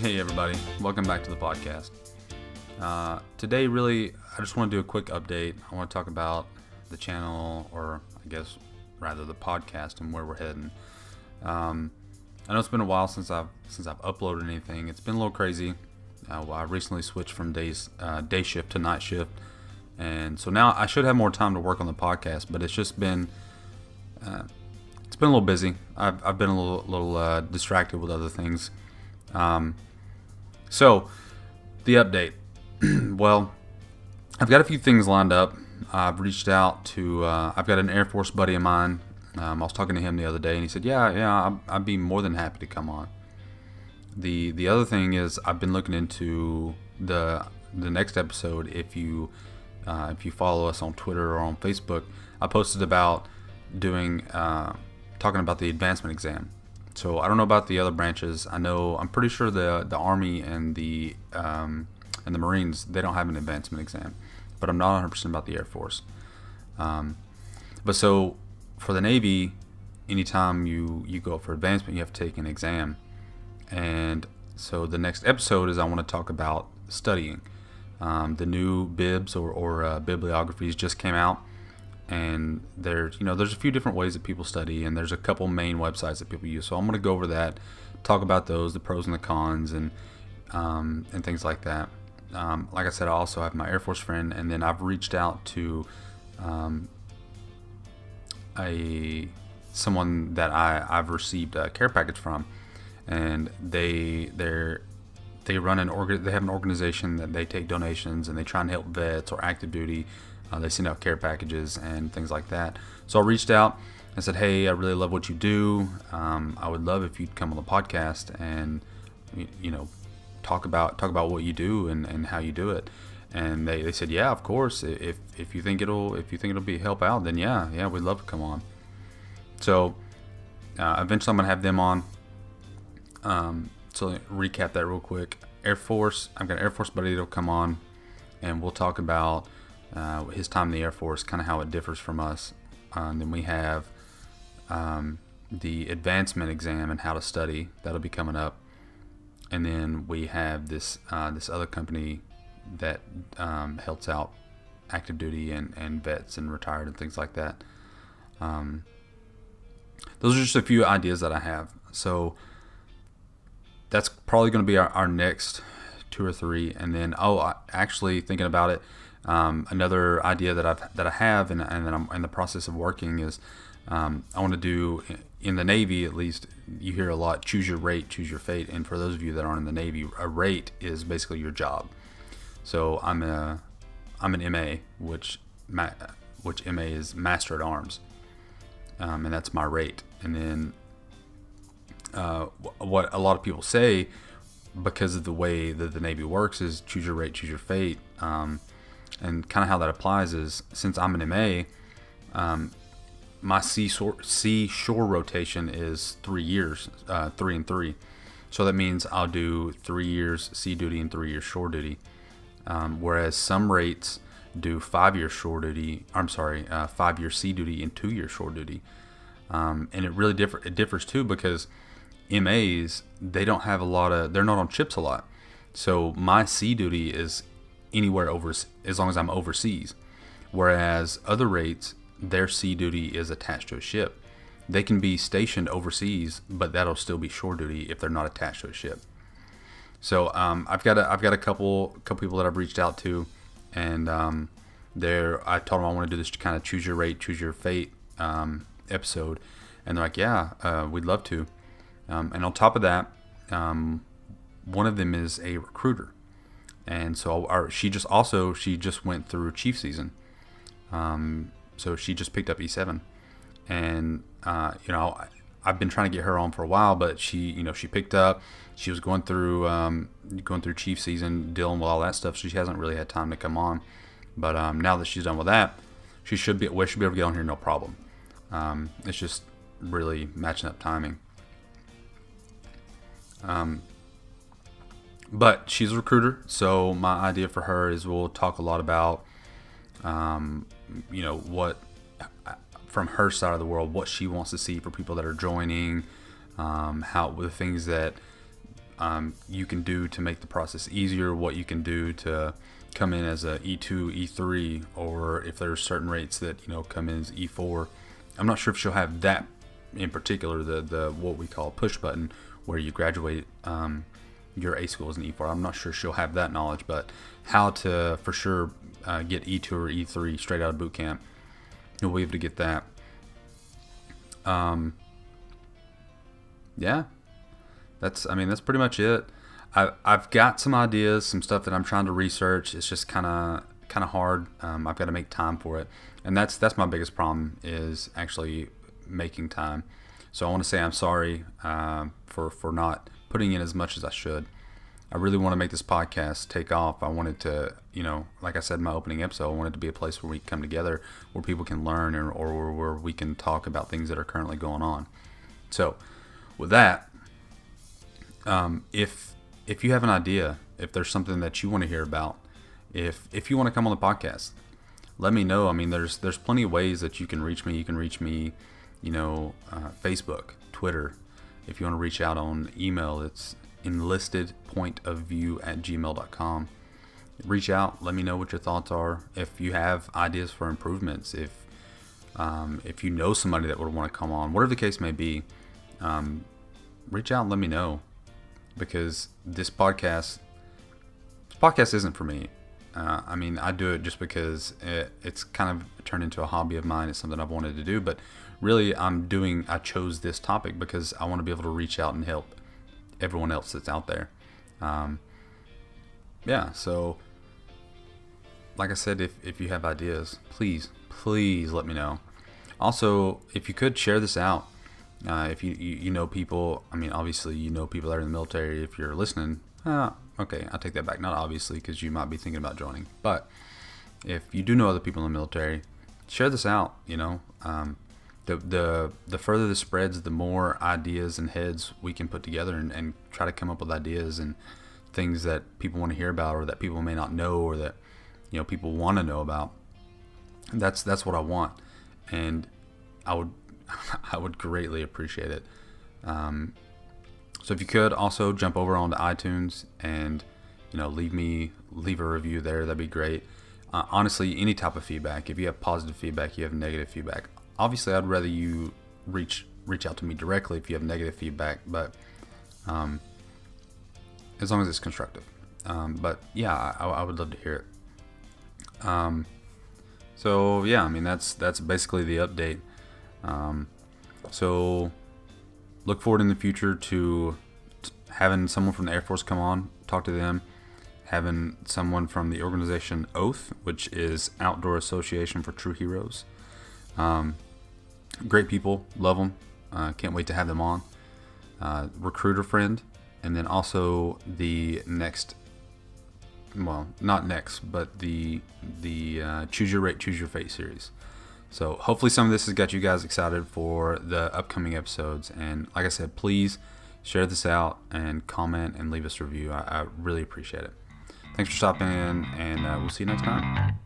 Hey everybody, welcome back to the podcast. Today really, I just want to do a quick update. I want to talk about the channel, or I guess rather the podcast, and where we're heading. I know it's been a while since I've uploaded anything. It's been a little crazy. I recently switched from day shift to night shift, and so now I should have more time to work on the podcast. But it's just been it's been a little busy. I've been a little distracted with other things. So the update. Well, I've got a few things lined up. I've reached out to. I've got an Air Force buddy of mine. I was talking to him the other day, and he said, "Yeah, I'd be more than happy to come on." The other thing is, I've been looking into the next episode. If you follow us on Twitter or on Facebook, I posted about doing talking about the advancement exam. So I don't know about the other branches. I'm pretty sure the Army and the Marines, they don't have an advancement exam, but I'm not 100% about the Air Force. But so for the Navy, anytime you go up for advancement, you have to take an exam. And so the next episode is I want to talk about studying. The new bibs or bibliographies just came out, and there's a few different ways that people study, and there's a couple main websites that people use. So I'm going to go over that, talk about those, the pros and the cons, and things like that. Like I said, I also have my Air Force friend, and then I've reached out to someone that I've received a care package from, and they run they have an organization that they take donations, and they try and help vets or active duty. They send out care packages and things like that. So I reached out and said, "Hey, I really love what you do. I would love if you'd come on the podcast and talk about what you do and how you do it." And they said, "Yeah, of course. If you think it'll be help out, then yeah, we'd love to come on." So eventually I'm gonna have them on. So recap that real quick. Air Force. I've got an Air Force buddy that'll come on, and we'll talk about his time in the Air Force, kind of how it differs from us. And then we have the advancement exam and how to study. That'll be coming up. And then we have this other company that helps out active duty and vets and retired and things like that. Those are just a few ideas that I have. So that's probably going to be our next 2 or 3. And then, actually thinking about it, another idea that I have and that I'm in the process of working is I want to do, in the Navy at least, you hear a lot, choose your rate, choose your fate. And for those of you that aren't in the Navy, a rate is basically your job. So I'm an MA, which MA is Master at Arms, and that's my rate. And then what a lot of people say, because of the way that the Navy works, is choose your rate, choose your fate. And kind of how that applies is, since I'm an MA, my sea shore rotation is 3 years, 3 and 3. So that means I'll do 3 years sea duty and 3 years shore duty. Whereas some rates do 5 years shore duty. 5 years sea duty and 2 years shore duty. And it really differs too, because MAs, they don't have they're not on ships a lot. So my sea duty is anywhere over, as long as I'm overseas. Whereas other rates, their sea duty is attached to a ship. They can be stationed overseas, but that'll still be shore duty if they're not attached to a ship. So I've got a couple people that I've reached out to, and I told them I want to do this kind of choose your rate, choose your fate episode, and they're like, "Yeah, we'd love to." And on top of that, one of them is a recruiter, and so she just went through chief season. So she just picked up E7, and I've been trying to get her on for a while, but she picked up. She was going through chief season, dealing with all that stuff, so she hasn't really had time to come on. But now that she's done with that, she should be able to get on here no problem. It's just really matching up timing. But she's a recruiter, so my idea for her is we'll talk a lot about what, from her side of the world, what she wants to see for people that are joining, how the things that you can do to make the process easier, what you can do to come in as a E2, E3, or if there's certain rates that, come in as E4. I'm not sure if she'll have that in particular, the what we call push button, where you graduate your A school as an E4. I'm not sure she'll have that knowledge, but how to for sure get E2 or E3 straight out of boot camp, you'll be able to get that. Yeah, that's pretty much it. I've got some ideas, some stuff that I'm trying to research. It's just kind of hard. I've got to make time for it, and that's my biggest problem, is actually making time. So I want to say I'm sorry for not putting in as much as I should. I really want to make this podcast take off. I wanted to, like I said in my opening episode, I want it to be a place where we come together, where people can learn, or where we can talk about things that are currently going on. So with that, if you have an idea, if there's something that you want to hear about, if you want to come on the podcast, let me know. I mean, there's plenty of ways that you can reach me. You can reach me, Facebook, Twitter. If you want to reach out on email, it's enlistedpointofview@gmail.com. Reach out. Let me know what your thoughts are. If you have ideas for improvements, if you know somebody that would want to come on, whatever the case may be, reach out and let me know. Because this podcast isn't for me. I do it just because it's kind of turned into a hobby of mine. It's something I've wanted to do, but really I chose this topic because I want to be able to reach out and help everyone else that's out there. So like I said, if you have ideas, please let me know. Also, if you could share this out, if you know people, obviously you know people that are in the military. If you're listening, okay, I'll take that back. Not obviously, because you might be thinking about joining. But if you do know other people in the military, share this out. The further this spreads, the more ideas and heads we can put together and try to come up with ideas and things that people want to hear about, or that people may not know, or that people want to know about. That's what I want, and I would greatly appreciate it. So if you could also jump over onto iTunes and leave a review there, that'd be great. Honestly, any type of feedback. If you have positive feedback, you have negative feedback. Obviously, I'd rather you reach out to me directly if you have negative feedback, but as long as it's constructive. But yeah, I would love to hear it. So yeah, that's basically the update. So look forward in the future to having someone from the Air Force come on, talk to them, having someone from the organization Oath, which is Outdoor Association for True Heroes. Great people, love them. Can't wait to have them on. Recruiter friend, and then also the next, well, not next, but the Choose Your Rate, Choose Your Fate series. So hopefully some of this has got you guys excited for the upcoming episodes. And like I said, please share this out and comment and leave us a review. I really appreciate it. Thanks for stopping in, and we'll see you next time.